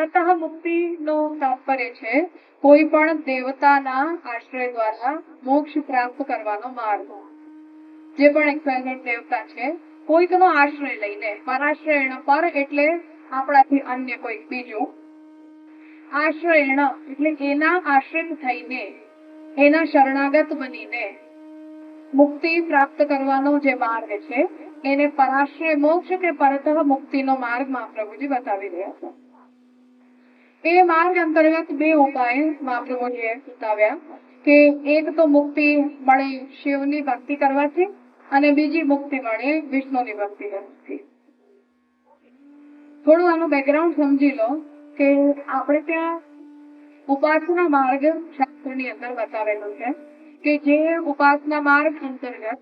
પરતઃ મુક્તિનો તાત્પર્ય છે કોઈ પણ દેવતાના આશ્રય દ્વારા મોક્ષ પ્રાપ્ત કરવાનો માર્ગ. જે પણ એક્સપેરિમેન્ટ દેવતા છે કોઈકનો આશ્રય લઈને, પરાશ્રયણ પર એટલે આપણાથી અન્ય કોઈક બીજું, આશ્રયણ એટલે એના આશ્રિત થઈને, એના શરણાગત બનીને મુક્તિ પ્રાપ્ત કરવાનો જે માર્ગ છે એને પરાશ્રય મોક્ષ કે પરતઃ મુક્તિનો માર્ગ મહાપ્રભુજી બતાવી રહ્યા છે. એ માર્ગ અંતર્ગત બે ઉપાય મહાપ્રભુજીએ બતાવ્યા કે એક તો મુક્તિ મળે શિવની ભક્તિ કરવાથી અને બીજી મુક્તિ મળે વિષ્ણુની ભક્તિ કરવાથી. થોડું આનું બેકગ્રાઉન્ડ સમજી લો કે આપણે ત્યાં ઉપાસના માર્ગ શાસ્ત્રની અંદર બતાવેલો છે કે જે ઉપાસના માર્ગ અંતર્ગત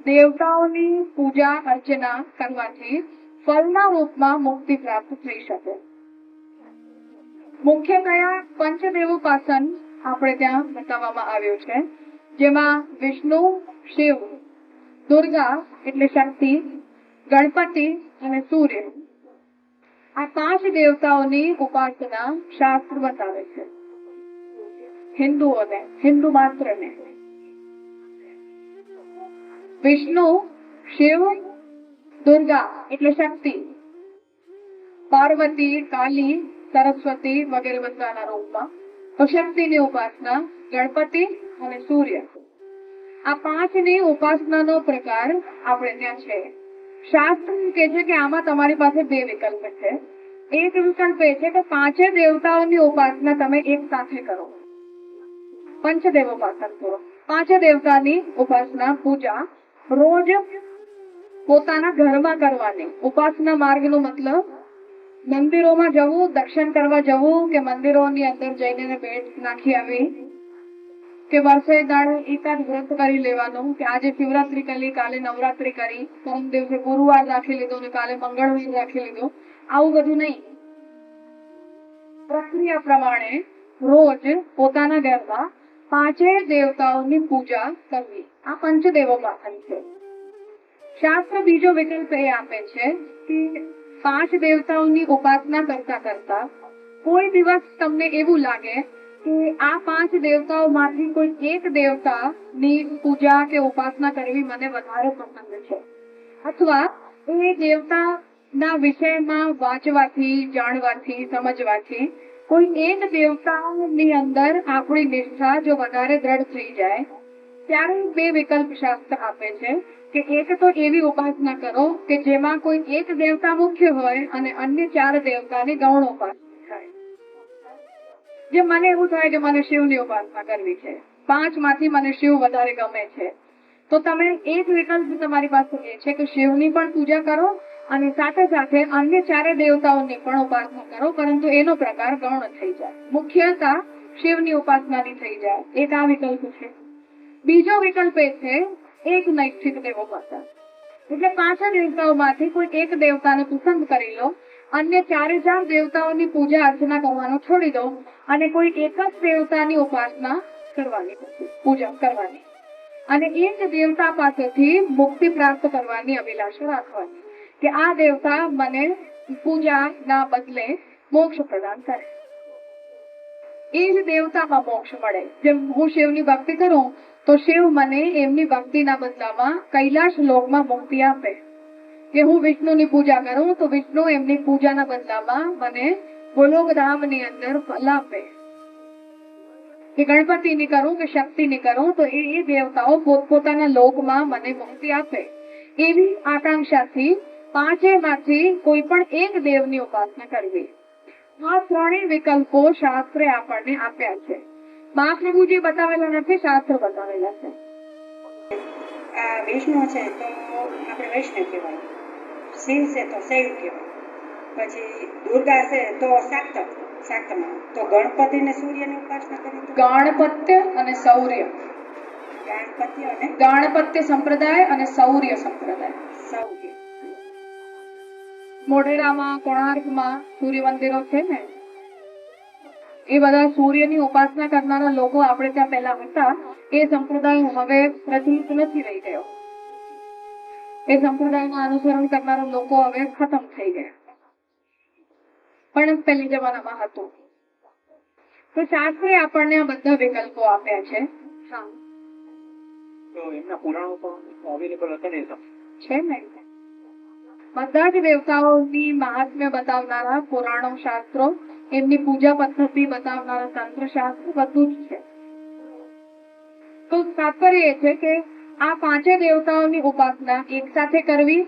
દેવતાઓની પૂજા અર્ચના કરવાથી ફળના રૂપમાં મુક્તિ પ્રાપ્ત થઈ શકે. મુખ્ય કયા પંચદેવોપાસન આપણે ત્યાં બતાવવામાં આવ્યું છે, જેમાં વિષ્ણુ, શિવ, દુર્ગા એટલે શક્તિ, ગણપતિ અને સૂર્ય, આ પાંચ દેવતાઓની ઉપાસના શાસ્ત્ર બતાવે છે હિન્દુઓને, હિન્દુ માત્રને. વિષ્ણુ, શિવ, દુર્ગા એટલે શક્તિ, પાર્વતી, કાલી, સરસ્વતી વગેરે બધાના રૂપમાં, તો શક્તિની ઉપાસના, ગણપતિ અને સૂર્ય, આ પાંચની ઉપાસનાનો પ્રકાર આપણે ત્યાં છે. શાસ્ત્ર કહે છે કે આમાં તમારી પાસે બે વિકલ્પ છે. એક વિકલ્પ એ છે કે પાંચે દેવતાઓની ઉપાસના તમે એક સાથે કરો, પંચદેવોપાસન કરો. પાંચે દેવતાની ઉપાસના પૂજા રોજ પોતાના ઘરમાં કરવાની. ઉપાસના માર્ગનો મતલબ મંદિરોમાં જવું, દર્શન કરવા જવું કે મંદિરોની અંદર જઈને ભેટ નાખી આવી, કે વર્ષે દાડે એકાદ વ્રત કરી લેવાનું કે આજે શિવરાત્રી કરી, કાલે નવરાત્રી કરી, પરમ દિવસે ગુરુવાર રાખી લીધો ને કાલે મંગળવાર રાખી લીધો, આવું બધું નહીં. પ્રક્રિયા પ્રમાણે રોજ પોતાના ઘરમાં પાંચે દેવતાઓની પૂજા કરવી, આ પંચદેવોપાસન છે. શાસ્ત્ર બીજો વિકલ્પ એ આપે છે કે પાંચ દેવતાઓની ઉપાસના કરતા કરતા કોઈ દિવસ તમને એવું લાગે કે આ પાંચ દેવતાઓમાંથી કોઈ એક દેવતાની પૂજા કે ઉપાસના કરવી મને વધારે પસંદ છે, અથવા એ દેવતાના વિષયમાં વાંચવાથી, જાણવાથી, સમજવાથી કોઈ એક દેવતાની અંદર આપણી નિષ્ઠા જો વધારે દ્રઢ થઈ જાય, ત્યારે બે વિકલ્પ શાસ્ત્ર આપે છે કે એક તો એવી ઉપાસના કરો કે જેમાં કોઈ એક દેવતા મુખ્ય હોય અને અન્ય ચાર દેવતાની ગૌણ ઉપાસના થાય. જે મને એવું થાય કે મને શિવની ઉપાસના કરવી છે, પાંચમાંથી મને શિવ વધારે ગમે છે, તો તમે એક વિકલ્પ તમારી પાસે એ છે કે શિવની પણ પૂજા કરો અને સાથે સાથે અન્ય ચારે દેવતાઓની પણ ઉપાસના કરો, પરંતુ એનો પ્રકાર ગૌણ થઈ જાય, મુખ્યતા શિવની ઉપાસનાની થઈ જાય. એક આ વિકલ્પ છે. બીજો વિકલ્પ એ છે એક નૈષ્ઠિક દેવોપાસન, એટલે પાંચ દેવતાઓમાંથી કોઈ એક દેવતાને પસંદ કરી લો, અન્ય ચારે ચાર દેવતાઓની પૂજા અર્ચના કરવાનું છોડી દો અને કોઈ એક જ દેવતાની ઉપાસના કરવાની, પૂજા કરવાની અને એક દેવતા પાસેથી મુક્તિ પ્રાપ્ત કરવાની અભિલાષા રાખવાની કે આ દેવતા મને પૂજાના બદલે મોક્ષ પ્રદાન કરે. એ જ દેવતામાં મોક્ષ મળે. જેમ હું શિવની ભક્તિ કરું તો શિવ મને એમની ભક્તિના બદલામાં કૈલાશ લોકમાં મુક્તિ આપે, કે હું વિષ્ણુની પૂજા કરું તો વિષ્ણુ એમની પૂજાના બદલામાં મને ગોલોકધામની અંદર ફલ આપે, કે ગણપતિની કરું કે શક્તિની કરું તો એ દેવતાઓ પોતપોતાના લોકમાં મને મુક્તિ આપે. એવી આકાંક્ષાથી પાંચેમાંથી કોઈ પણ એક દેવની ઉપાસના કરવી. આ ત્રણેય વિકલ્પો શાસ્ત્રે આપણને આપ્યા છે. મહાપ્રભુજી બતાવેલા નથી, શાસ્ત્ર બતાવેલા છે. આ વિષ્ણુ છે તો આપણે વૈષ્ણવ કહેવાય, શિવ છે તો શૈવ કહેવાય, પછી દુર્ગા છે તો શાક્તમાં, તો ગણપતિ ને સૂર્યની ઉપાસના કરી તો ગાણપત્ય અને સૌર્ય, ગાણપત્ય સંપ્રદાય અને સૌર્ય સંપ્રદાય. સૌર્ય મોઢેરામાં, કોણાર્કમાં સૂર્ય મંદિરો છે ને, એ બધા સૂર્યની ઉપાસના કરનારા લોકો આપણે ત્યાં પહેલા હતા. એ સંપ્રદાય હવે પ્રચલિત નથી રહી ગયો. એ સંપ્રદાયના અનુસરણ કરનારા લોકો હવે ખતમ થઈ ગયા. પણ પહેલી જમાનામાં હતું. તો શાસ્ત્રે આપણને આ બધા વિકલ્પો આપ્યા છે. હા, તો એમના પુરાણો પણ અવેલેબલ હતા ને? છે ને. બધા જ દેવતાઓની મહાત્મ્ય બતાવનારા પુરાણો, શાસ્ત્રો, એમની પૂજા પદ્ધતિ બતાવનારા તંત્ર શાસ્ત્ર બધું જ છે. તો તાત્પર્ય એ છે કે આ પાંચે દેવતાઓની ઉપાસના એક સાથે કરવી,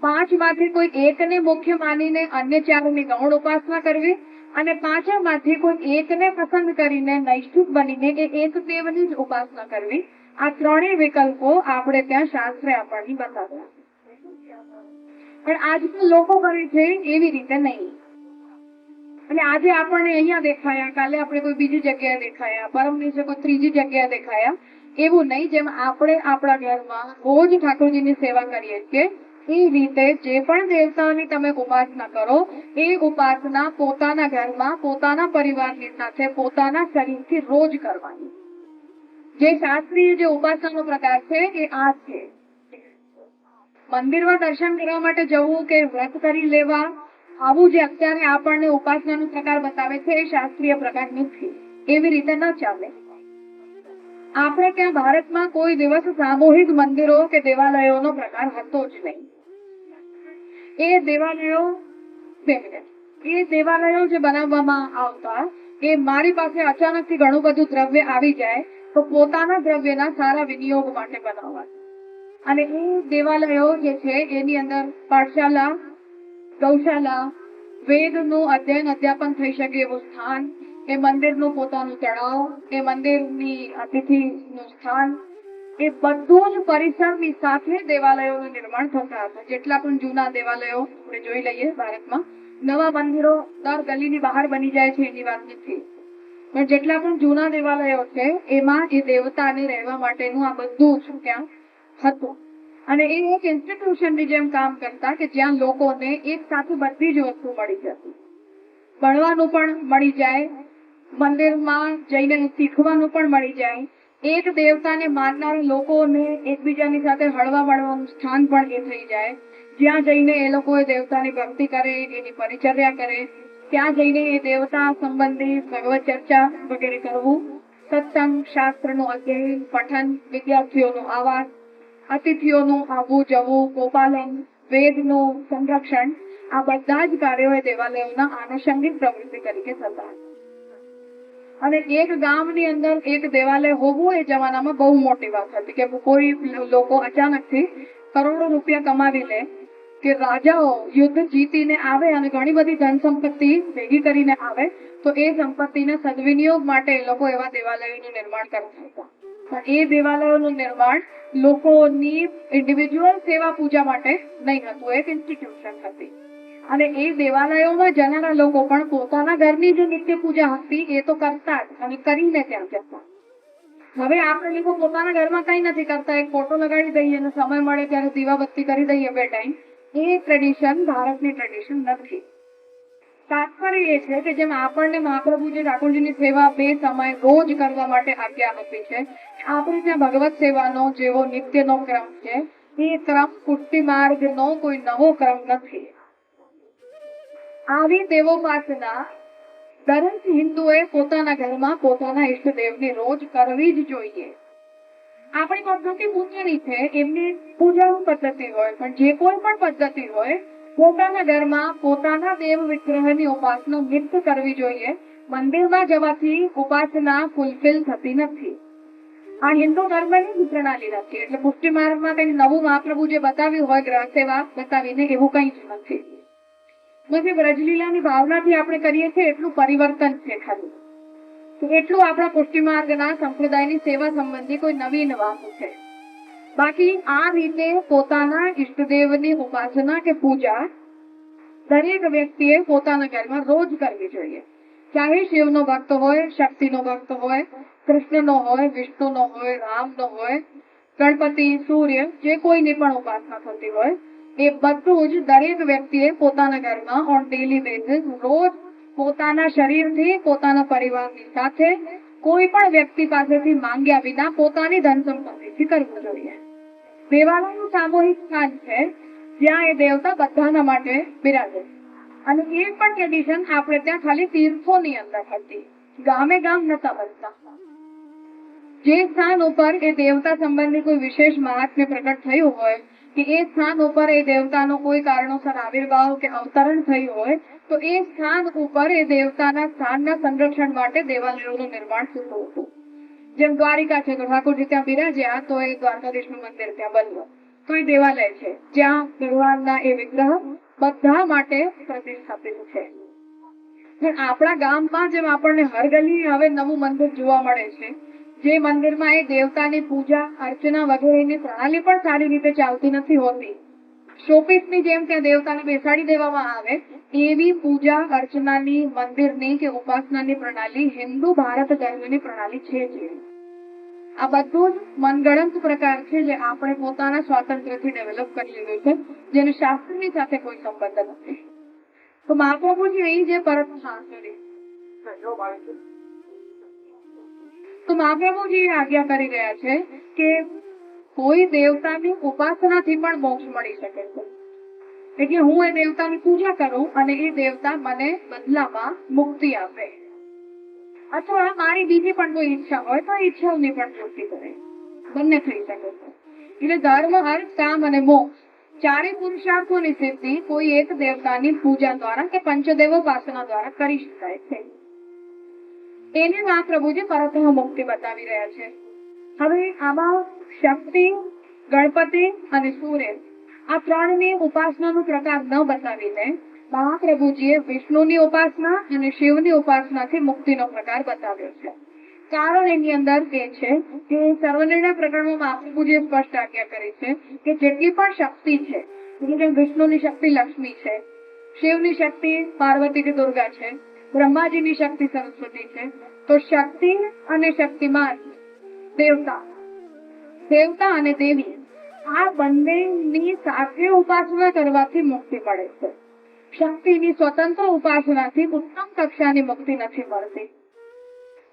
પાંચમાંથી કોઈ એકને મુખ્ય માનીને અન્ય ચારની ગૌણ ઉપાસના કરવી, અને પાંચમાંથી કોઈ એકને પસંદ કરીને નૈષ્ઠિક બનીને એ એક દેવની જ ઉપાસના કરવી. આ ત્રણેય વિકલ્પો આપણે ત્યાં શાસ્ત્રે આપણને બતાવ્યા. પણ આજકાલ લોકો કરે છે એવી રીતે નહીં. અને આજે આપણને અહીંયા દેખાયા, કાલે આપણે કોઈ બીજી જગ્યાએ દેખાયા, પરમ દિવસે કોઈ ત્રીજી જગ્યાએ દેખાયા, એવું નહીં. જેમ આપણે આપણા ઘરમાં રોજ ઠાકોરજીની સેવા કરીએ છીએ, એ રીતે જે પણ દેવતાઓની તમે ઉપાસના કરો, એ ઉપાસના પોતાના ઘરમાં, પોતાના પરિવારની સાથે, પોતાના શરીરથી રોજ કરવાની. જે શાસ્ત્રીય જે ઉપાસનાનો પ્રકાર છે એ આ છે. મંદિરમાં દર્શન કરવા માટે જવું કે વ્રત કરી લેવા, આવું જે અત્યારે આપણને ઉપાસનાનો પ્રકાર બતાવે છે એ શાસ્ત્રીય પ્રકાર નથી. એવી રીતે ન ચાલે. આપણે ત્યાં ભારતમાં કોઈ દિવસ સામૂહિક મંદિરો કે દેવાલયોનો પ્રકાર હતો જ નહીં. એ દેવાલયો જે બનાવવામાં આવતા, એ મારી પાસે અચાનકથી ઘણું બધું દ્રવ્ય આવી જાય તો પોતાના દ્રવ્યના સારા વિનિયોગ માટે બનાવવા. અને એ દેવાલયો જે છે એની અંદર પાઠશાલા, ગૌશાલા, વેદનું અધ્યયન અધ્યાપન થઈ શકે એવું સ્થાન, એ મંદિરનું પોતાનું તળાવ, એ મંદિરની અતિથિનું સ્થાન, એ બધું જ પરિસરની સાથે દેવાલયોનું નિર્માણ થતા હતા. જેટલા પણ જૂના દેવાલયો આપણે જોઈ લઈએ ભારતમાં, નવા મંદિરો દર ગલીની બહાર બની જાય છે એની વાત નથી, પણ જેટલા પણ જૂના દેવાલયો છે એમાં એ દેવતાને રહેવા માટેનું આ બધું જ ત્યાં હતું. અને એ એક ઇન્સ્ટિટ્યુશનની જેમ કામ કરતા કે જ્યાં લોકોને એક સાથે બધી જ વસ્તુ મળી જતી. ભણવાનું પણ મળી જાય, મંદિરમાં જઈને શીખવાનું પણ મળી જાય, એક દેવતાને માનનારા લોકોને એકબીજાની સાથે હળવા મળવાનું સ્થાન પણ એ થઈ જાય. જ્યાં જઈને એ લોકો એ દેવતાની ભક્તિ કરે, એની પરિચર્યા કરે, ત્યાં જઈને એ દેવતા સંબંધી ભગવત ચર્ચા વગેરે કરવું, સત્સંગ, શાસ્ત્રનું અધ્યયન, પઠન, વિદ્યાર્થીઓનું આવાસ, અતિથિઓનું આવવું જવું, ગોપાલન, વેદનું સંરક્ષણ, આ બધા જ કાર્યો એ દેવાલયોના આનુષંગિક પ્રવૃત્તિ તરીકે થતા. અને એક ગામની અંદર એક દેવાલય હોવું એ જમાનામાં બહુ મોટી વાત હતી કે કોઈ લોકો અચાનકથી કરોડો રૂપિયા કમાવી લે, કે રાજાઓ યુદ્ધ જીતીને આવે અને ઘણી બધી ધન સંપત્તિ ભેગી કરીને આવે, તો એ સંપત્તિના સદવિનિયોગ માટે એ લોકો એવા દેવાલયોનું નિર્માણ કરતા હતા. પણ એ દેવાલયોનું નિર્માણ લોકોની ઇન્ડિવિજ્યુઅલ સેવા પૂજા માટે નહીં હતું, એક ઇન્સ્ટિટ્યુશન હતી. અને એ દેવાલયોમાં જનારા લોકો પણ પોતાના ઘરની જે નિત્ય પૂજા હતી એ તો કરતા જ, અને કરીને ત્યાં જતા. હવે આપણે લોકો પોતાના ઘરમાં કઈ નથી કરતા, એક ફોટો લગાડી દઈએ અને સમય મળે ત્યારે દીવાબત્તી કરી દઈએ બે ટાઈમ. એ ટ્રેડિશન ભારતની ટ્રેડિશન નથી. તાત્પર્ય એ છે કે જેમ આપણને મહાપ્રભુજી ઠાકોરજીની સેવા બે સમય રોજ કરવા માટે આજ્ઞા આપી છે, આપણે ત્યાં ભગવત સેવાનો જેવો નિત્યનો ક્રમ છે, એ ક્રમ પુષ્ટિ માર્ગનો કોઈ નવો ક્રમ નથી. આવી દેવોપાસના દરેક હિન્દુએ પોતાના ઘરમાં પોતાના ઈષ્ટદેવની રોજ કરવી જ જોઈએ. આપણી પદ્ધતિ પૂજાની છે, એમની પૂજાની પદ્ધતિ હોય, પણ જે કોઈ પણ પદ્ધતિ હોય, પોતાના ઘરમાં પોતાના દેવ વિગ્રહની ઉપાસના નિત્ય કરવી જોઈએ. મંદિરમાં જવાથી ઉપાસના ફૂલફિલ થતી નથી. આ હિન્દુ ધર્મની જ પ્રણાલી નથી. એટલે પુષ્ટિ માર્ગમાં કઈ નવું મહાપ્રભુ જે બતાવ્યું હોય ગ્રહ સેવા બતાવીને, એવું કઈ જ નથી. બસ એ બ્રજલીલાની ભાવનાથી આપણે કરીએ છીએ એટલું પરિવર્તન છે ખાલી. એટલું આપણા પુષ્ટિ માર્ગના સંપ્રદાયની સેવા સંબંધી કોઈ નવીન વાત છે. બાકી આ રીતે પોતાના ઈષ્ટદેવની ઉપાસના કે પૂજા દરેક વ્યક્તિએ પોતાના ઘરમાં રોજ કરવી જોઈએ. ચાહે શિવનો ભક્ત હોય, શક્તિનો ભક્ત હોય, કૃષ્ણનો હોય, વિષ્ણુનો હોય, રામનો હોય, ગણપતિ, સૂર્ય, જે કોઈની પણ ઉપાસના થતી હોય, એ બધું જ દરેક વ્યક્તિએ પોતાના ઘરમાં ઓન ડેલી બેસિસ રોજ પોતાના શરીરથી, પોતાના પરિવારની સાથે, કોઈ પણ વ્યક્તિ પાસેથી માંગ્યા વિના પોતાની ધન સંપત્તિથી કરવું જોઈએ. દેવાલયનું સામૂહિક સ્થાન છે જ્યાં એ દેવતા બધાના માટે બિરાજે. અને એ પણ ટ્રેડિશન આપણે ત્યાં ખાલી તીર્થોની અંદર હતી, ગામે ગામ નતા બનતા. જે સ્થાન ઉપર એ દેવતા સંબંધી કોઈ વિશેષ મહાત્મ્ય પ્રકટ થયું હોય કે એ સ્થાન ઉપર એ દેવતાનો કોઈ કારણોસર આવિર્ભાવ કે અવતરણ થયું હોય તો એ સ્થાન ઉપર એ દેવતાના સ્થાનના સંરક્ષણ માટે દેવાલયોનું નિર્માણ થતું હતું. જેમ દ્વારિકા છે તો ઠાકોરજી ત્યાં બિરાજ્યા તો એ દ્વારકાધીશનું મંદિર ત્યાં બન્યું, તો એ દેવાલય છે જ્યાં ભગવાનના એ વિગ્રહ બધા માટે પ્રતિષ્ઠાપિત છે. પણ આપણા ગામમાં જેમ આપણને હર ગલીએ હવે નવું મંદિર જોવા મળે છે, જે મંદિરમાં એ દેવતાની પૂજા અર્ચના વગેરેની પ્રણાલી પણ સારી રીતે ચાલતી નથી હોતી, શોપીસની જેમ ત્યાં દેવતાને બેસાડી દેવામાં આવે એવી પૂજા અર્ચનાની મંદિરની કે ઉપાસનાની પ્રણાલી હિન્દુ ભારત ધર્મની પ્રણાલી છે જ. આ બધું જ મનગણંત પ્રકાર છે જે આપણે પોતાના સ્વાતંત્ર્યથી ડેવલપ કરી લીધું છે, જેને શાસ્ત્રની સાથે કોઈ સંબંધ નથી. તો મહાપ્રભુજી અહીં જે પરત તો મહાપ્રભુજી આજ્ઞા કરી રહ્યા છે કે કોઈ દેવતાની ઉપાસનાથી પણ મોક્ષ મળી શકે છે. એટલે હું એ દેવતાની પૂજા કરું અને એ દેવતા મને બદલામાં મુક્તિ આપે, અથવા મારી બીજી પણ કોઈ ઈચ્છા હોય તો ઈચ્છાઓની પણ પૂર્તિ કરે, બંને થઈ શકે છે. એટલે ધર્મ, અર્થ, કામ અને મોક્ષ ચારે પુરુષાર્થોની સિદ્ધિ કોઈ એક દેવતાની પૂજા દ્વારા કે પંચદેવોપાસના દ્વારા કરી શકાય છે. એને મહાપ્રભુજી પરતઃ મુક્તિ બતાવી રહ્યા છે. હવે આમાં શક્તિ, ગણપતિ અને સૂર્ય આ ત્રણની ઉપાસનાનો પ્રકાર ન બતાવીને મહાપ્રભુજીએ વિષ્ણુની ઉપાસના અને શિવની ઉપાસનાથી મુક્તિનો પ્રકાર બતાવ્યો છે. કારણ એની અંદર એ છે કે સર્વનિર્ણય પ્રકરણમાં મહાપ્રભુજીએ સ્પષ્ટ આજ્ઞા કરી છે કે જેટલી પણ શક્તિ છે, એટલે વિષ્ણુની શક્તિ લક્ષ્મી છે, શિવની શક્તિ પાર્વતી કે દુર્ગા છે, બ્રહ્માજીની શક્તિ સરસ્વતી છે, તો શક્તિ અને શક્તિમાન દેવતા અને દેવી આ બંનેની સાથે ઉપાસના કરવાથી મુક્તિ મળે છે. શક્તિની સ્વતંત્ર ઉપાસનાથી ઉત્તમ કક્ષાની મુક્તિ નથી મળતી.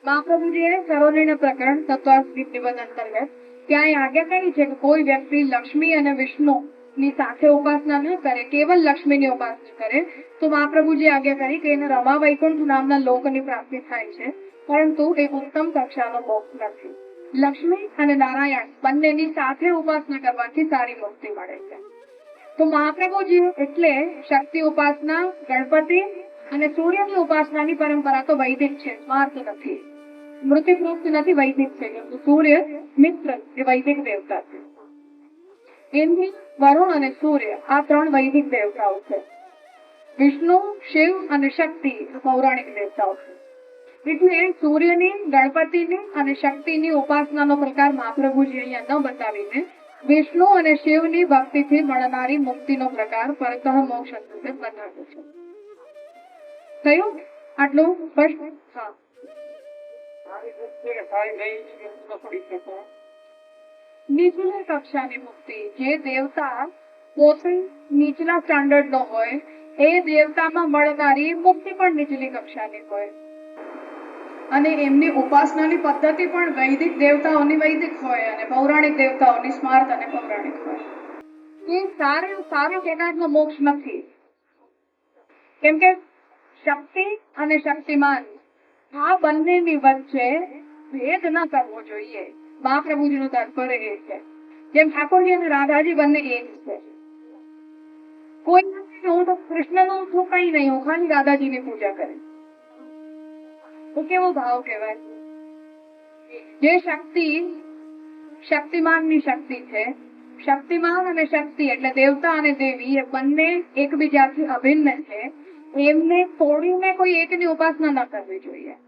મહાપ્રભુજીએ સર્વનિર્ણય પ્રકરણ તત્વાસ્મિક નિબંધ અંતર્ગત ત્યાં આજ્ઞા કરી છે કે કોઈ વ્યક્તિ લક્ષ્મી અને વિષ્ણુ ની સાથે ઉપાસના ન કરે, કેવલ લક્ષ્મીની ઉપાસના કરે તો મહાપ્રભુજી આજ્ઞા કરી કે એને રમા વૈકુંઠ નામના લોકની પ્રાપ્તિ થાય છે, પરંતુ એ ઉત્તમ કક્ષાનો મોક્ષ નથી. લક્ષ્મી અને નારાયણ બંનેની સાથે ઉપાસના કરવાથી સારી મુક્તિ મળે છે. તો મહાપ્રભુજી એટલે શક્તિ ઉપાસના, ગણપતિ અને સૂર્યની ઉપાસનાની પરંપરા તો વૈદિક છે, સ્માર્ત નથી, સ્મૃતિપૃષ્ઠ નથી, વૈદિક છે. સૂર્ય મિત્ર એ વૈદિક દેવતા છે. એમથી વરુણ અને સૂર્ય આ ત્રણ વૈદિક દેવતાઓ છે. વિષ્ણુ, શિવ અને શક્તિ પૌરાણિક દેવતાઓ છે. એટલે સૂર્યની, ગણપતિની અને શક્તિની ઉપાસનાનો પ્રકાર મહાપ્રભુજી અહીંયા ન બતાવીને વિષ્ણુ અને શિવની ભક્તિથી મળનારી મુક્તિનો પ્રકાર પરતઃ મોક્ષ અંતર્ગત બતાવ્યો છે. થયું આટલું સ્પષ્ટ? હા. નીચલી કક્ષાની મુક્તિ, જે દેવતા પોતે નીચલા સ્ટાન્ડર્ડ નો હોય એ દેવતામાં મળનારી મુક્તિ પણ નીચલી કક્ષાની હોય, અને એમની ઉપાસનાની પદ્ધતિ પણ વૈદિક દેવતાઓની વૈદિક હોય અને પૌરાણિક દેવતાઓની સ્માર્ત અને પૌરાણિક હોય. એ સારો પ્રકારનો મોક્ષ નથી. કેમ કે શક્તિ અને શક્તિમાન આ બંનેની વચ્ચે ભેદ ન કરવો જોઈએ. મહાપ્રભુજીનું તાત્પર્ય એ છે. જેમ ઠાકોરજી અને રાધાજી બંને એક છે. કોઈ નથી હું તો કૃષ્ણનું છું કઈ નહીં, હું ખાલી રાધાજીની પૂજા કરે, તો કેવો ભાવ કહેવાય? જે શક્તિ શક્તિમાનની શક્તિ છે, શક્તિમાન અને શક્તિ એટલે દેવતા અને દેવી એ બંને એકબીજાથી અભિન્ન છે, એમને તોડીને કોઈ એકની ઉપાસના ન કરવી જોઈએ.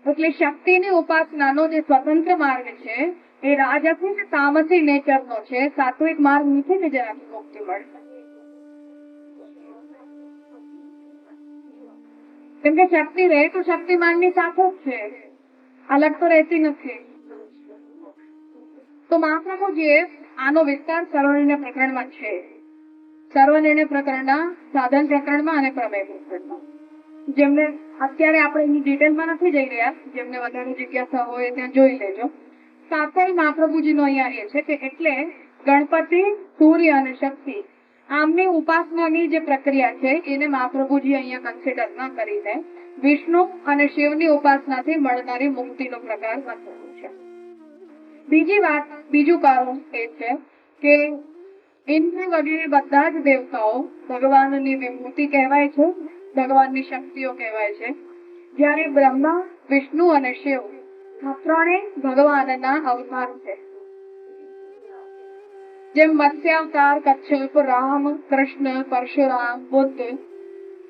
એટલે શક્તિની ઉપાસનાનો જે સ્વતંત્ર માર્ગ છે એ રાજસી કે તામસી નેચરનો છે, સાત્વિક માર્ગ નથી ને જેનાથી મુક્તિ મળશે. કેમ કે શક્તિ રહે તો શક્તિમાનની સાથે જ છે, અલગ તો રહેતી નથી. તો મહાપ્રભુજીએ આનો વિસ્તાર સર્વનિર્ણય પ્રકરણમાં છે. સર્વનિર્ણય પ્રકરણના સાધન પ્રકરણમાં અને પ્રમેય પ્રકરણમાં. જેમને અત્યારે આપણે એની ડિટેલમાં નથી જઈ રહ્યા, જેમને વધારે જિજ્ઞાસા હોય ત્યાં જોઈ લેજો. સાથે મહાપ્રભુજીનો અહીંયા એ છે કે એટલે ગણપતિ, સૂર્ય અને શક્તિ આમની ઉપાસનાની જે પ્રક્રિયા છે એને મહાપ્રભુજી અહીંયા કન્સિડર ન કરીને વિષ્ણુ અને શિવની ઉપાસનાથી મળનારી મુક્તિનો પ્રકાર બતાવ્યો છે. બીજું કારણ એ છે કે ઇન્દ્ર વગેરે બધા જ દેવતાઓ ભગવાનની વિભૂતિ કહેવાય છે, ભગવાનની શક્તિઓ કહેવાય છે. જ્યારે બ્રહ્મા, વિષ્ણુ અને શિવ આ ત્રણેય ભગવાનના અવતાર છે. જેમ મત્સ્યાવતાર, કચ્છપ, રામ, કૃષ્ણ, પરશુરામ, બુદ્ધ,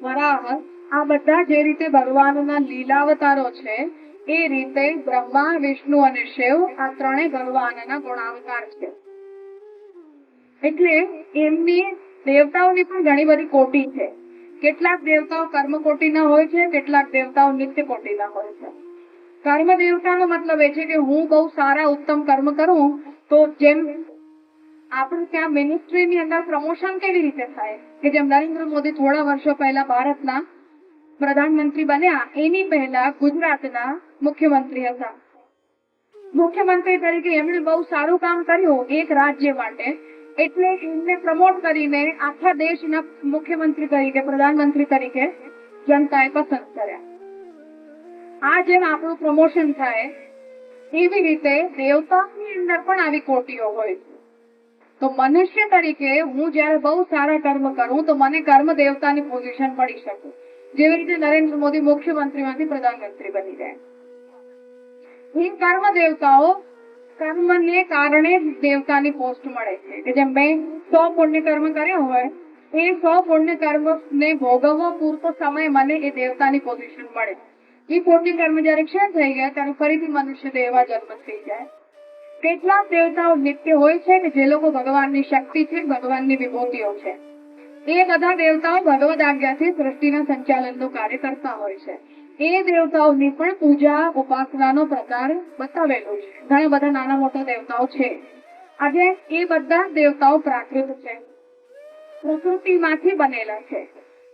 વરાહ આ બધા જે રીતે ભગવાનના લીલાવતારો છે એ રીતે બ્રહ્મા, વિષ્ણુ અને શિવ આ ત્રણેય ભગવાનના ગુણાવતાર છે. એટલે એમની દેવતાઓની પણ ઘણી બધી કોટી છે. કેટલાક દેવતાઓ કર્મ કોટીના હોય છે, કેટલાક દેવતાઓ નિત્ય કોટીના હોય છે. કર્મ દેવતાનો મતલબ એ છે કે હું બહુ સારા ઉત્તમ કર્મ કરું તો જેમ આપણે ત્યાં મિનિસ્ટ્રીની અંદર પ્રમોશન કેવી રીતે થાય કે જેમ નરેન્દ્ર મોદી થોડા વર્ષો પહેલા ભારતના પ્રધાનમંત્રી બન્યા એની પહેલા ગુજરાતના મુખ્યમંત્રી હતા. મુખ્યમંત્રી તરીકે એમણે બહુ સારું કામ કર્યું એક રાજ્ય માટે, એટલે એમને પ્રમોટ કરીને આખા દેશના મુખ્યમંત્રી તરીકે, પ્રધાનમંત્રી તરીકે જનતાએ પસંદ કર્યા. આ જેમ આપણું પ્રમોશન થાય એવી રીતે દેવતાની અંદર પણ આવી કોટીઓ હોય છે. તો મનુષ્ય તરીકે હું જયારે બહુ સારા કર્મ કરું તો મને કર્મ દેવતાની પોઝિશન મળી શકે. જેવી રીતે નરેન્દ્ર મોદી મુખ્યમંત્રીમાંથી પ્રધાનમંત્રી બની ગયા. એ કર્મ દેવતાઓ કર્મને કારણે જ દેવતાની પોસ્ટ મળે છે કે જેમ મેં 100 પુણ્ય કર્મ કર્યા હોય એ 100 પુણ્ય કર્મને ભોગવવા પૂરતો સમય મને એ દેવતાની પોઝિશન મળે. એ પુણ્ય કર્મ જયારે ક્ષણ થઈ ગયા ત્યારે ફરીથી મનુષ્ય દેવા જન્મ થઈ જાય. કેટલાક દેવતાઓ નિત્ય હોય છે કે જે લોકો ભગવાનની શક્તિ છે, ભગવાનની વિભૂતિઓ છે. એ બધા દેવતાઓ ભગવદ આજ્ઞાથી સૃષ્ટિના સંચાલનનું કાર્ય કરતા હોય છે. એ દેવતાઓની પણ પૂજા ઉપાસનાનો પ્રકાર બતાવેલો છે. ઘણા બધા નાના મોટા દેવતાઓ છે. આજે એ બધા દેવતાઓ પ્રાકૃત છે, પ્રકૃતિમાંથી બનેલા છે.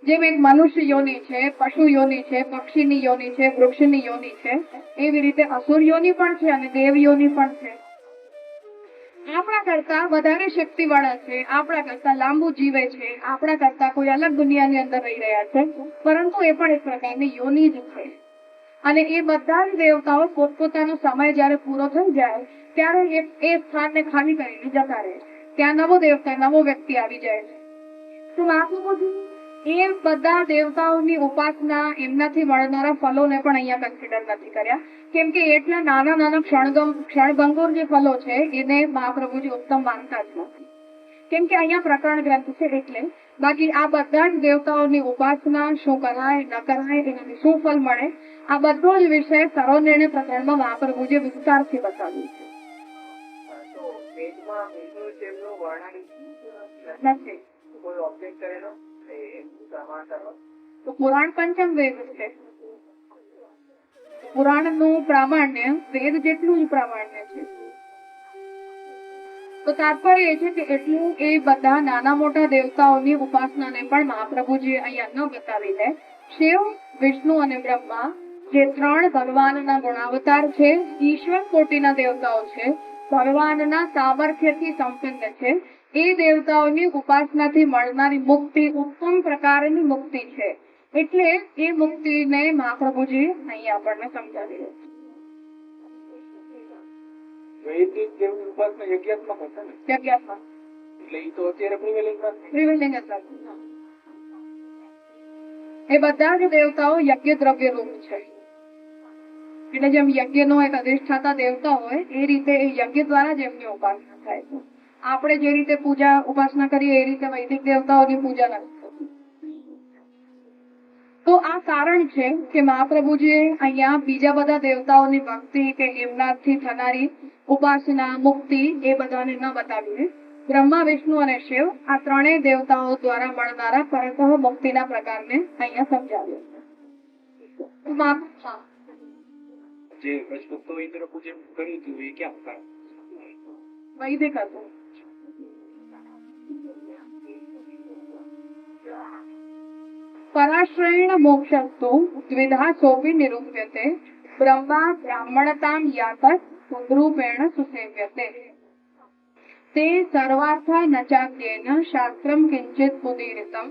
જેમ એક મનુષ્ય યોની છે, પશુ યોની છે, પક્ષીની યોની છે, વૃક્ષની યોની છે, એવી રીતે અસુર યોની પણ છે અને દેવ યોની પણ છે. આપણા કરતા વધારે શક્તિ વાળા છે, આપણા કરતા લાંબુ જીવે છે, આપણા કરતા કોઈ અલગ દુનિયાની અંદર રહી રહ્યા છે, પરંતુ એ પણ એક પ્રકારની યોની જ છે. અને એ બધા જ દેવતાઓ પોતપોતાનો સમય જયારે પૂરો થઈ જાય ત્યારે એ સ્થાનને ખાલી કરીને જતા રહે. ત્યાં નવો દેવતા, નવો વ્યક્તિ આવી જાય છે. તો મહાપ્રભુજી એ બધા દેવતાઓની ઉપાસના, એમનાથી મળનારા ફલોને પણ અહીંયા કન્સિડર નથી કર્યા, કેમ કે એટલા નાના નાના ક્ષણભંગુર જે ફલો છે એને મહાપ્રભુજી ઉત્તમ માનતા જ નથી, કેમ કે અહીંયા પ્રકરણ ગ્રંથ છે એટલે. બાકી આ બધા જ દેવતાઓની ઉપાસના શું કરાય ન કરાય, એનાથી શું ફળ મળે, આ બધો જ વિષય સર્વનિર્ણય પ્રકરણમાં મહાપ્રભુજીએ વિસ્તારથી બતાવ્યું છે. નથી તો પુરાણ પંચમ વેદ છે. પુરાણનું પ્રામાણ્ય વેદ જેટલું જ પ્રામાણ્ય છે. તો તાત્પર્ય એ છે કે એટલું એ બધા નાના મોટા દેવતાઓની ઉપાસનાને પણ મહાપ્રભુજી અહીંયા ન બતાવીને શિવ, વિષ્ણુ અને બ્રહ્મા જે 3 ભગવાનના ગુણાવતાર છે, ઈશ્વર કોટીના દેવતાઓ છે, ભગવાનના સામર્થ્યથી સંપન્ન છે, એ દેવતાઓની ઉપાસનાથી મળનારી મુક્તિ ઉત્તમ પ્રકારની મુક્તિ છે. એટલે એ મુક્તિને મહાપ્રભુજી અહીંયા આપણને સમજાવી રહ્યા છે. વૈદિક દેવની ઉપાસના યજ્ઞાત્મક હશે ને? યજ્ઞાત્મક એટલે ઈ તો અત્યારે પ્રિવેલિંગ નથી. ત્રિવેલિંગ જ નથી. એ બધા જ દેવતાઓ યજ્ઞ દ્રવ્ય રૂપ છે. એટલે જેમ યજ્ઞનો એક અધિષ્ઠાતા દેવતા હોય એ રીતે એ યજ્ઞ દ્વારા જ એમની ઉપાસના થાય છે. આપણે જે રીતે પૂજા ઉપાસના કરીએ એ રીતે વૈદિક દેવતાઓની પૂજા નથી થતી. તો આ કારણ છે કે મહાપ્રભુજીએ અહીંયા બીજા બધા દેવતાઓની ભક્તિ કે એમનાથી થનારી ઉપાસના, મુક્તિ એ બધાને ન બતાવીને બ્રહ્મા, વિષ્ણુ અને શિવ આ ત્રણેય દેવતાઓ દ્વારા મળનારા પરતઃ મુક્તિના પ્રકારને અહીંયા સમજાવ્યો. જે રજપૂતો ઇન્દ્ર પૂજન કર્યું હતું એ ક્યાં હતા? વૈદિક હતું. પરાશ્રયેણ મોક્ષસ્તુ દ્વિધા સોપી નિરૂપ્યતે બ્રહ્મા બ્રાહ્મણતામ યાતઃ સુદરૂપેણ સુસેવ્યતે. તે સર્વાર્થ ન ચાપ્યેન શાસ્ત્રમ કિંચિત ઉદીરિતમ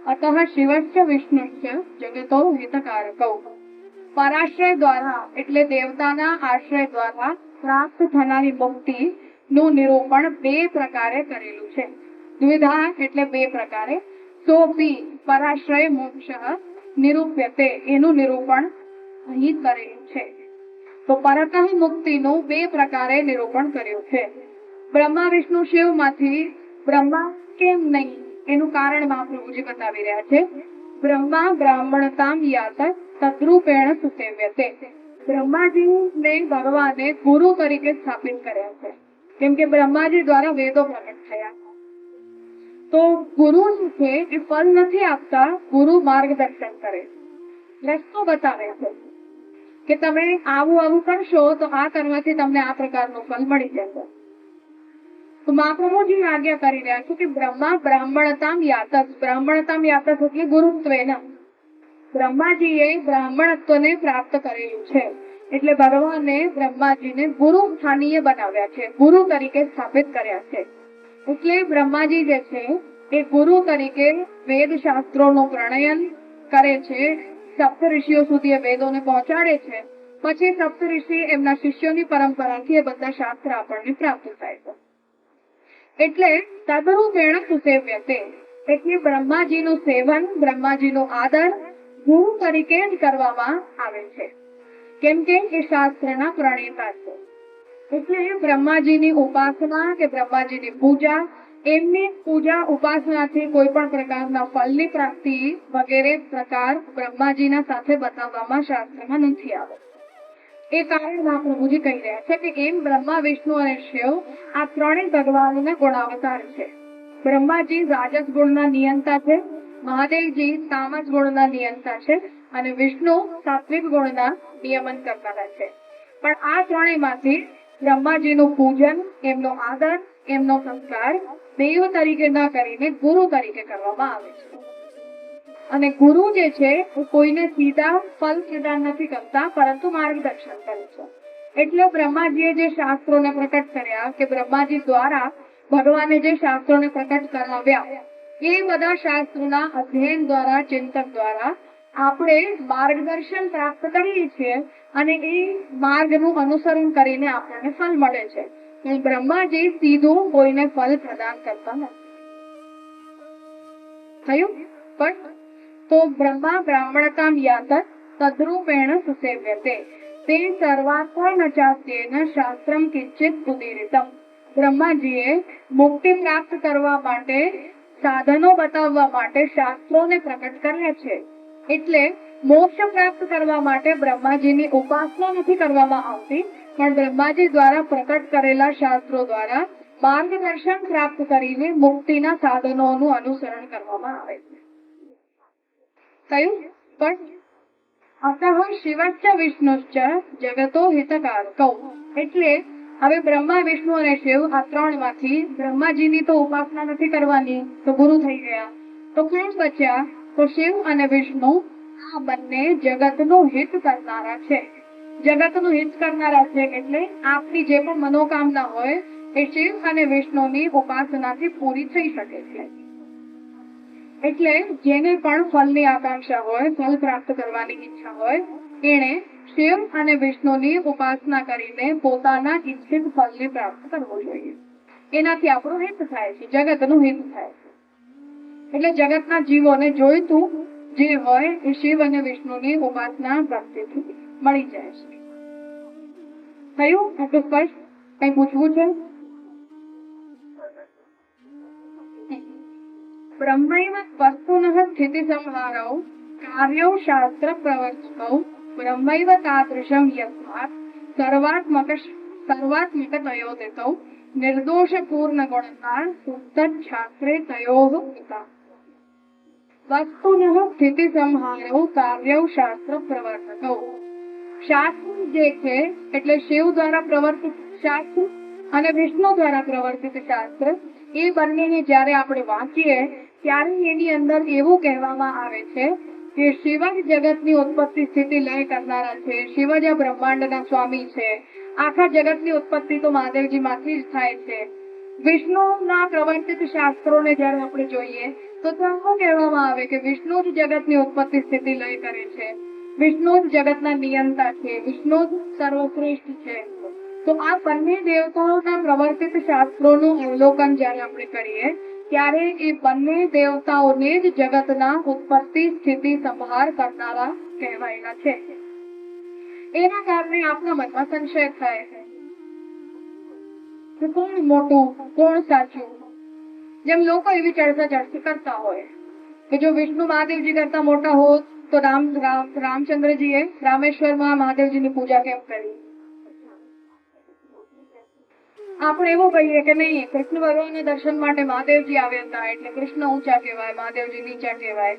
અતઃ શિવશ્ચ વિષ્ણુશ્ચ જગતો હિતકારકૌ. પરાશ્રય દ્વારા એટલે દેવતાના આશ્રય દ્વારા પ્રાપ્ત થનારી મુક્તિ નું નિરૂપણ બે પ્રકારે કરેલું છે. દ્વિધા એટલે બે પ્રકારે. સોપી પરાશ્રય મોક્ષ નિરૂપ્યતે એનું નિરૂપણ અહીં કરેલું છે. તો પરતઃ મુક્તિનું બે પ્રકારે નિરૂપણ કર્યું છે. બ્રહ્મા વિષ્ણુ શિવ માંથી બ્રહ્મા કેમ નહીં એનું કારણ મહાપ્રભુજી બતાવી રહ્યા છે. બ્રહ્મા બ્રાહ્મણતામ યાત તદ્રૂપેણ સુસેવ્યતે. બ્રહ્માજીને ભગવાને ગુરુ તરીકે સ્થાપિત કર્યા છે, કેમ કે બ્રહ્માજી દ્વારા વેદો પ્રગટ થયા. તો ગુરુ શું છે એ ફળ નથી આપતા, ગુરુ માર્ગદર્શન કરે, રસ્તો બતાવે છે કે તમે આવું આવું કરશો તો આ કરવાથી તમને આ પ્રકારનું ફળ મળી જશે. તો મહાપ્રભુજી આજ્ઞા કરી રહ્યા છે કે બ્રહ્મા બ્રાહ્મણતામ યાતસ. બ્રાહ્મણતામ યાતસ એટલે ગુરુત્વેન. બ્રહ્માજીએ બ્રાહ્મણત્વને પ્રાપ્ત કરેલું છે, એટલે ભગવાને બ્રહ્માજીને ગુરુ સ્થાનીય બનાવ્યા છે, ગુરુ તરીકે સ્થાપિત કર્યા છે. એટલે બ્રહ્માજી જે છે એ ગુરુ તરીકે વેદ શાસ્ત્રોનું પ્રણયન કરે છે, સપ્ત ઋષિઓ સુધી એ વેદોને પહોંચાડે છે. પછી સપ્ત ઋષિ એમના શિષ્યોની પરંપરાથી એ બધા શાસ્ત્ર આપણને પ્રાપ્ત થાય છે. એટલે તદરૂપેણ સુસેવ્યતે એટલે બ્રહ્માજીનું સેવન, બ્રહ્માજીનો આદર ગુરુ તરીકે જ કરવામાં આવે છે, કેમ કે એ શાસ્ત્રના પ્રણેતા છે. એટલે બ્રહ્માજીની ઉપાસના કે બ્રહ્માજીની પૂજા, એમની પૂજા ઉપાસનાથી કોઈ પણ પ્રકારના ફળની પ્રાપ્તિ વગેરે પ્રકાર બ્રહ્માજીના સાથે બતાવવામાં શાસ્ત્રમાં નથી આવે. એ કારણ મહાપ્રભુજી કહી રહ્યા છે કે એમ બ્રહ્મા વિષ્ણુ અને શિવ આ ત્રણેય ભગવાનના ગુણાવતાર છે. બ્રહ્માજી રાજસ ગુણના નિયંતા છે, મહાદેવજી તામસ ગુણના નિયંતા છે અને વિષ્ણુ સાત્વિક ગુણના નિયમન કરનારા છે. પણ આ ત્રણેયમાંથી બ્રહ્માજીનું પૂજન, એમનો આદર, એમનો સંસ્કાર દેવ તરીકે ન કરીને ગુરુ તરીકે કરવામાં આવે છે. અને ગુરુ જે છે એ કોઈને સીધા ફલ પ્રદાન નથી કરતા, પરંતુ માર્ગદર્શન કરે છે. એટલે બ્રહ્માજીએ જે શાસ્ત્રોને પ્રકટ કર્યા કે બ્રહ્માજી દ્વારા ભગવાને જે શાસ્ત્રોને પ્રકટ કરાવ્યા, એ બધા શાસ્ત્રોના અધ્યયન દ્વારા, ચિંતન દ્વારા આપણે માર્ગદર્શન પ્રાપ્ત કરીએ છીએ અને એ માર્ગનું અનુસરણ કરીને આપણને ફળ મળે છે. પણ બ્રહ્માજી સીધું કોઈને ફળ પ્રદાન કરતા નથી. થયું? પણ તો બ્રહ્મા બ્રાહ્મણતામ યાત તદ્રૂપેણ સુસેવ્યતે તે સર્વાર્થ ન ચાપ્યેન શાસ્ત્રમ કિંચિત ઉદીરિતમ. બ્રહ્માજીએ મુક્તિ પ્રાપ્ત કરવા માટે, સાધનો બતાવવા માટે શાસ્ત્રોને પ્રકટ કર્યા છે. એટલે મોક્ષ પ્રાપ્ત કરવા માટે બ્રહ્માજીની ઉપાસના નથી કરવામાં આવતી, પણ બ્રહ્માજી દ્વારા પ્રકટ કરેલા શાસ્ત્રો દ્વારા માર્ગદર્શન પ્રાપ્ત કરીને મુક્તિના સાધનોનું અનુસરણ કરવામાં આવે છે. થયું? પણ અતઃ શિવશ્ચ વિષ્ણુશ્ચ જગતો હિતકારકૌ. એટલે હવે બ્રહ્મા વિષ્ણુ અને શિવ આ ત્રણ માંથી બ્રહ્માજીની તો ઉપાસના નથી કરવાની, તો ગુરુ થઈ ગયા. તો કોણ બચ્યા? તો શિવ અને વિષ્ણુ આ બંને જગતનું હિત કરનારા છે. જગતનું હિત કરનારા છે એટલે આપની જે પણ મનોકામના હોય એ શિવ અને વિષ્ણુની ઉપાસનાથી પૂરી થઈ શકે છે. એટલે જેને પણ ફળની આકાંક્ષા હોય, ફળ પ્રાપ્ત કરવાની ઈચ્છા હોય, એને શિવ અને વિષ્ણુની ઉપાસના કરીને પોતાના ઈચ્છિત ફળને પ્રાપ્ત કરવું જોઈએ. એનાથી આપણું હિત થાય છે, જગતનું હિત થાય છે. એટલે જગતના જીવોને જોઈતું જે હોય એ શિવ અને વિષ્ણુની ઉપાસના ભક્તિથી મળી જાય છે. થયું? આટલું સ્પષ્ટ? કઈ પૂછવું છે? બ્રહ્મૈવ વસ્તુનઃ સ્થિતિ સંહારૌ કાર્યૌ શાસ્ત્ર પ્રવર્તકૌ બ્રહ્મૈવ તાદૃશમ યસ્માત સર્વાત્મકતયોદિતૌ નિર્દોષ પૂર્ણ ગુણતા શુદ્ધ છાત્રે તયોઃ પિતા. વસ્તુનઃ સ્થિતિ સંહારૌ કાર્યૌ શાસ્ત્ર પ્રવર્તકૌ. શાસ્ત્ર જે છે એટલે શિવ દ્વારા પ્રવર્તિત શાસ્ત્ર અને વિષ્ણુ દ્વારા પ્રવર્તિત શાસ્ત્ર, એ બંનેને જ્યારે આપણે વાંચીએ ત્યારે એની અંદર એવું કહેવામાં આવે છે કે શિવ જ જગતની ઉત્પત્તિ સ્થિતિ લય કરનારા છે, શિવ જ આ બ્રહ્માંડના સ્વામી છે, આખા જગતની ઉત્પત્તિ તો મહાદેવજી માંથી જ થાય છે. વિષ્ણુના પ્રવર્તિત શાસ્ત્રોને જ્યારે આપણે જોઈએ તો ત્યાં શું કહેવામાં આવે કે વિષ્ણુ જ જગતની ઉત્પત્તિ સ્થિતિ લય કરે છે, વિષ્ણુ જ જગતના નિયંતા છે, વિષ્ણુ જ સર્વશ્રેષ્ઠ છે. તો આ બંને દેવતાઓના પ્રવર્તિત શાસ્ત્રોનું અવલોકન જ્યારે આપણે કરીએ ત્યારે એ બંને દેવતાઓને જ જગતના ઉત્પત્તિ સ્થિતિ સંહાર કરનારા કહેવાયેલા છે. એના કારણે આપના મનમાં સંશય થાય છે કે કોણ મોટું કોણ સાચું. જેમ લોકો એવી ચર્ચા કરતા હોય કે જો વિષ્ણુ મહાદેવજી કરતા મોટા હોત તો રામચંદ્રજીએ રામેશ્વરમાં મહાદેવજીની પૂજા કેમ કરી. આપણે એવું કહીએ કે નહીં, કૃષ્ણ ભગવાનના દર્શન માટે મહાદેવજી આવ્યા હતા એટલે કૃષ્ણ ઊંચા કહેવાય, મહાદેવજી નીચા કહેવાય.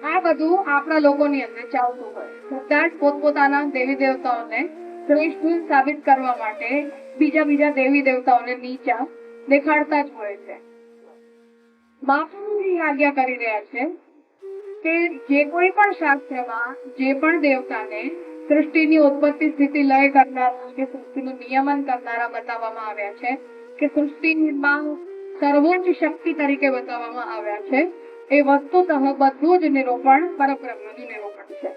આ બધું આપણા લોકોની અંદર ચાલતું હોય. બધા જ પોતપોતાના દેવી દેવતાઓને શ્રેષ્ઠ સાબિત કરવા માટે બીજા દેવી દેવતાઓને નીચા દેખાડતા જ હોય છે. મહાપ્રભુજી આજ્ઞા કરી રહ્યા છે કે જે કોઈ પણ શાસ્ત્રમાં જે પણ દેવતાને સૃષ્ટિની ઉત્પત્તિ સ્થિતિ લય કરનારા કે સૃષ્ટિનું નિયમન કરનારા બતાવવામાં આવ્યા છે, કે સૃષ્ટિમાં સર્વોચ્ચ શક્તિ તરીકે બતાવવામાં આવ્યા છે, એ વસ્તુતઃ બધું જ નિરૂપણ પરબ્રહ્મનું નિરૂપણ છે.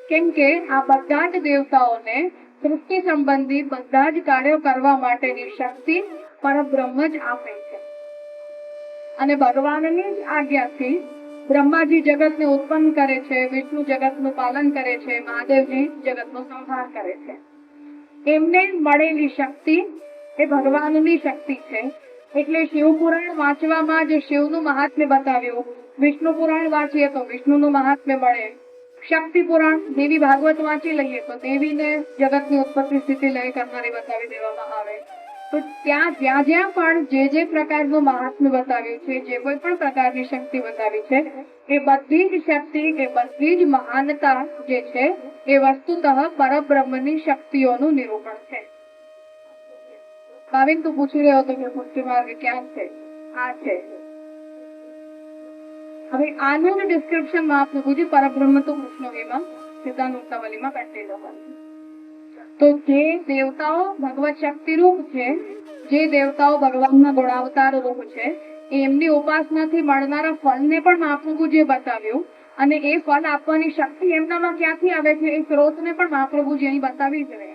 કેમ કે આ બધા જ દેવતાઓને સૃષ્ટિ સંબંધી બધા જ કાર્યો કરવા માટેની શક્તિ પરબ્રહ્મ જ આપે છે. અને ભગવાનની જ આજ્ઞાથી બ્રહ્માજી જગતને ઉત્પન્ન કરે છે, વિષ્ણુ જગતનું પાલન કરે છે, મહાદેવજી જગતનો સંહાર કરે છે. એમને મળેલી શક્તિ એ ભગવાનની શક્તિ છે. એટલે શિવ પુરાણ વાંચવામાં જે શિવનું મહાત્મ્ય બતાવ્યું, વિષ્ણુ પુરાણ વાંચીએ તો વિષ્ણુનું મહાત્મ્ય મળે, શક્તિ પુરાણ દેવી ભાગવત વાંચી લઈએ તો દેવીને જગતની ઉત્પત્તિ સ્થિતિ લય કરનારી બતાવી દેવામાં આવે. તો જ્યાં પણ જે પ્રકારનું મહાત્મ્ય બતાવ્યું છે, જે કોઈ પણ પ્રકારની શક્તિ બતાવી છે, એ બધી જ શક્તિ, એ બધી જ મહાનતા જે છે એ વસ્તુતઃ પરબ્રહ્મની શક્તિઓનું નિરૂપણ છે. ભાવિન તું પૂછી રહ્યો હતો કે પુષ્ટિ માર્ગ ક્યાં છે? આ છે. હવે આનું જ ડિસ્ક્રિપ્શન મહાપ્રભુજી પરબ્રહ્મ તો કૃષ્ણ એમાં સિદ્ધાંતાવલીમાં કરેલો હોય. તો જે દેવતાઓ ભગવત શક્તિ રૂપ છે, જે દેવતાઓ ભગવાનના ગુણાવતાર રૂપ છે, એમની ઉપાસનાથી મળનારા ફળને પણ મહાપ્રભુજીએ બતાવ્યું. અને એ ફળ આપવાની શક્તિ એમનામાં ક્યાંથી આવે છે એ સ્ત્રોતને પણ મહાપ્રભુજી અહીં બતાવી જ રહ્યા